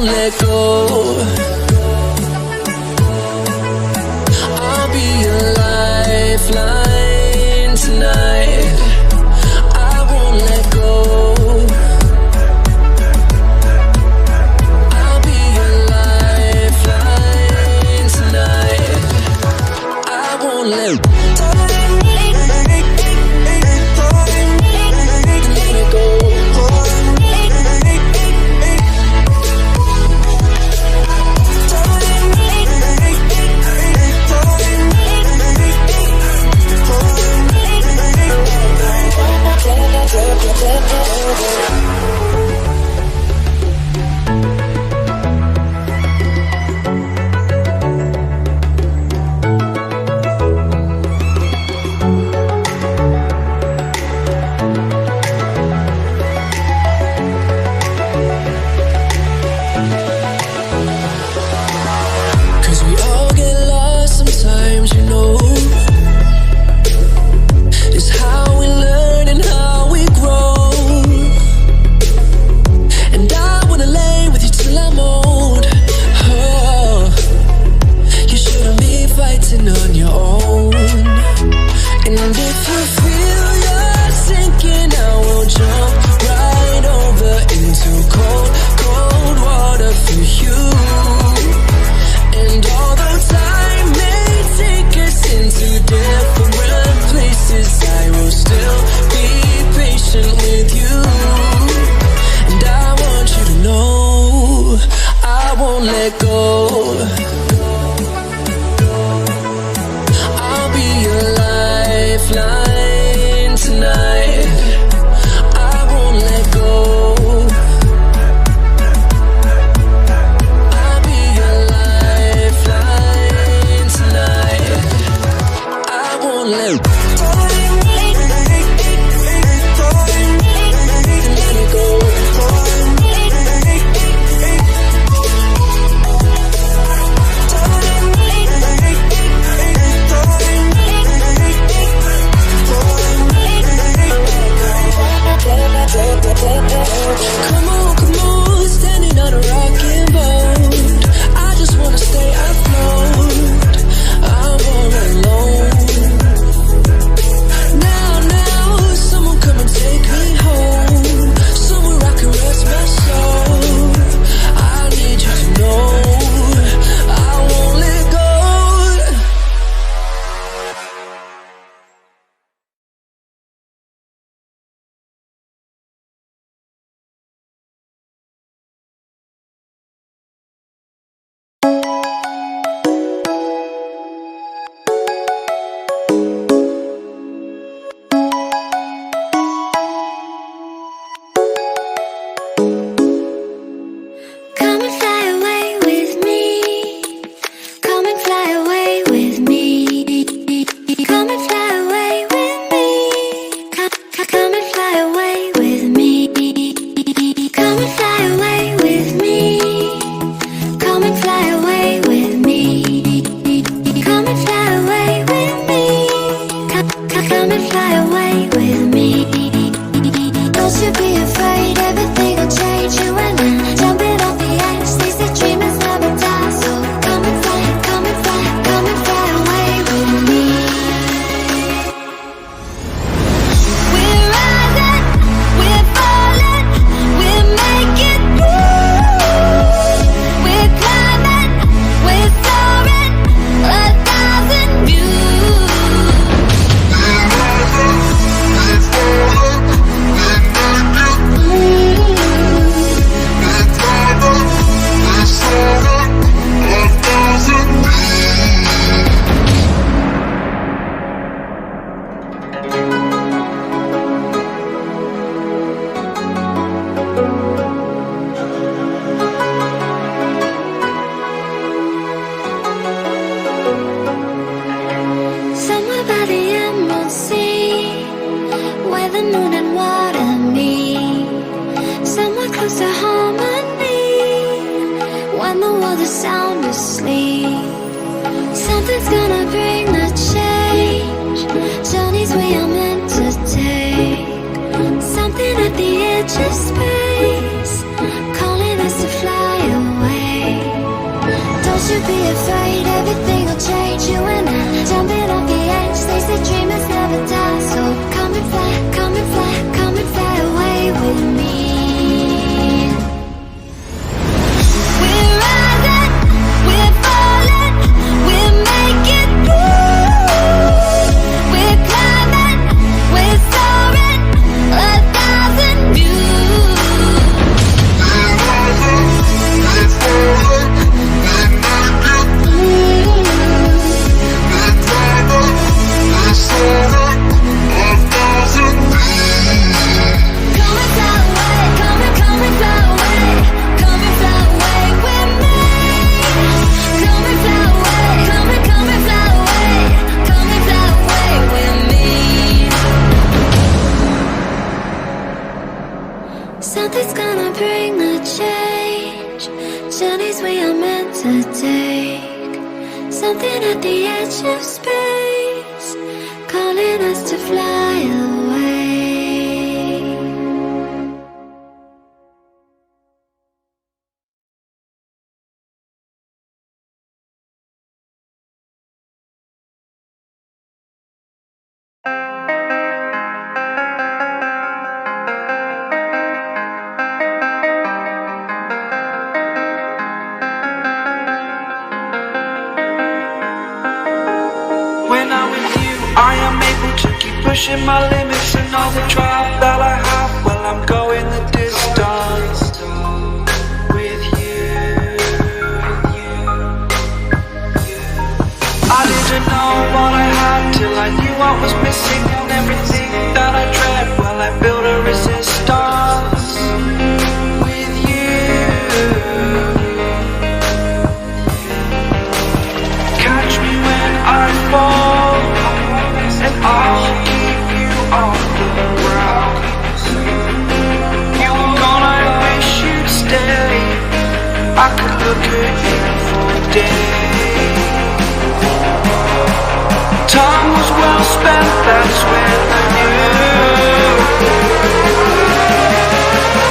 won't let go. I'll be your lifeline tonight. I won't let go. I'll be your lifeline tonight. I won't let go. Let go. I'll be your lifeline tonight. I won't let go. I'll be your lifeline tonight. I won't let go. Come on, standing on a rocking boat. I just wanna stay afloat. I'm all alone. Now, someone come and take me home. Somewhere I can rest my soul. I need you to know I won't let go. Something's gonna bring the change. Journeys we are meant to take. Something at the edge of space, calling us to fly away. something at the edge of space, calling us to fly away. When I'm with you, I am able to keep pushing my limits, and all the drive that I have, well, I'm going the distance with you. I didn't know what I had till I knew I was missing, and everything that I dread, well, I built a resistance with you. Catch me when I fall, and I'll keep you on the ground. You were gone, I wish you'd stay. I could look at you for days. Time was well spent, that's when I knew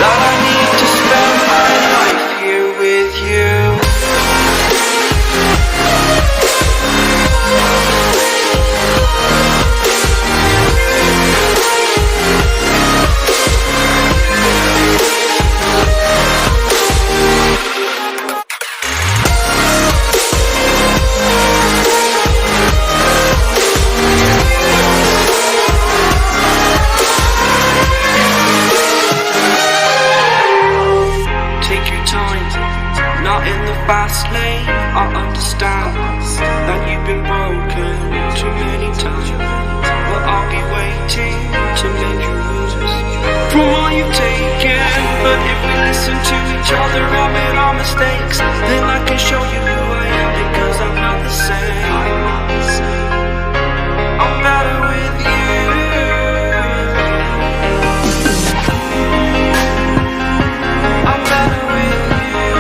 that I need to spend my life here with you. Fast lane, I understand that you've been broken too many times, but I'll be waiting to make you lose from all you've taken. But if we listen to each other, admit our mistakes, then I can show you who I am, because I'm not the same. I'm better with you. I'm better with you.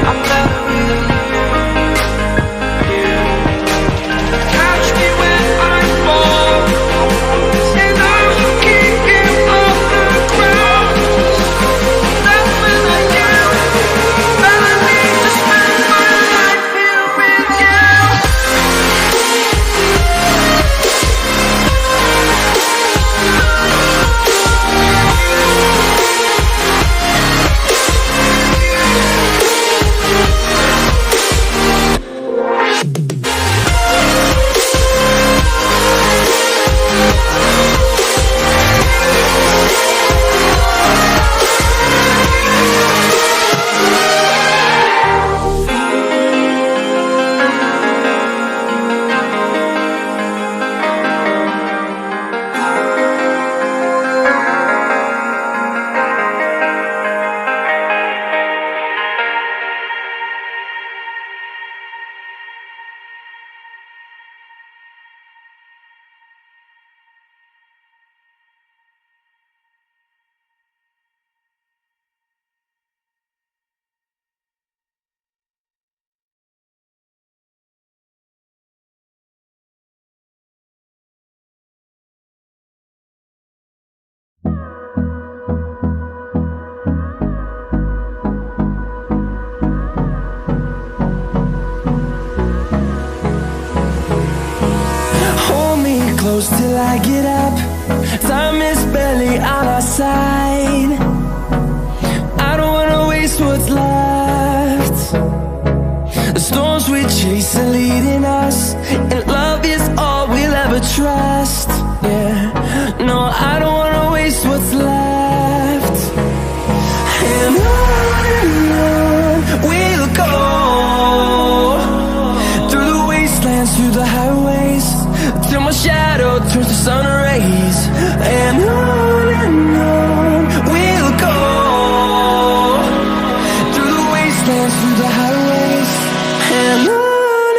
I'm better with you. Catch me when I fall, and I'll keep you off the ground. That's when I knew that I need to spend my life here with you. Close till I get up. Time is barely on our side. I don't wanna waste what's left. The storms we chase are leading us, and love is all we'll ever trust. Yeah, no, I don't wanna waste what's left. And on we'll go, through the wastelands, through the highways, till my shadow turns to sun rays. And on we'll go, through the wastelands, through the highways. And on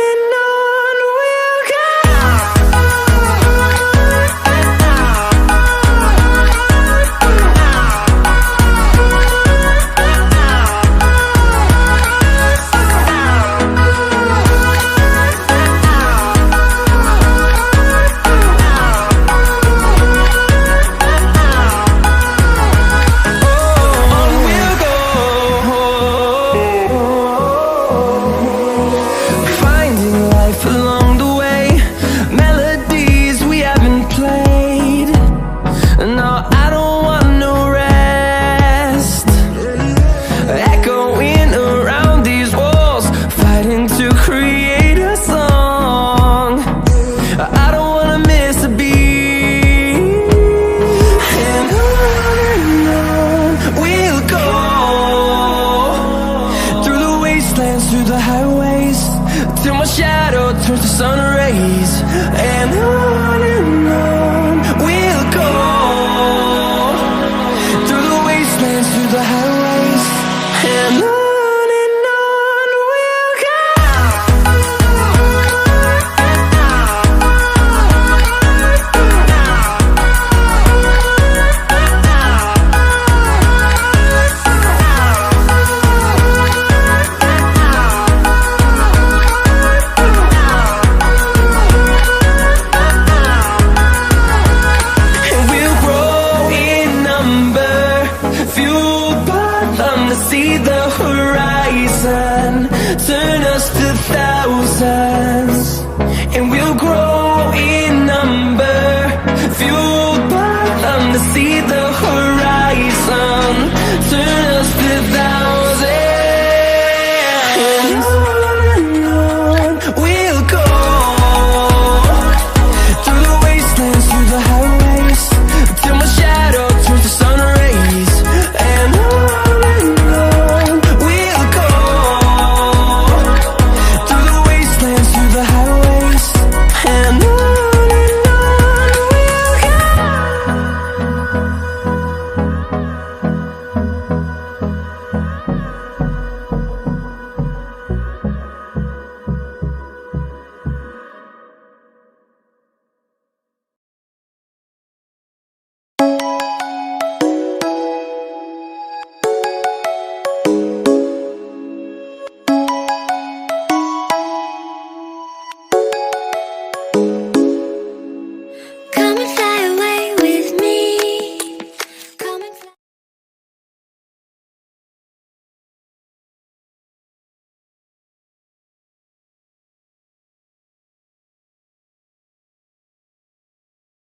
see the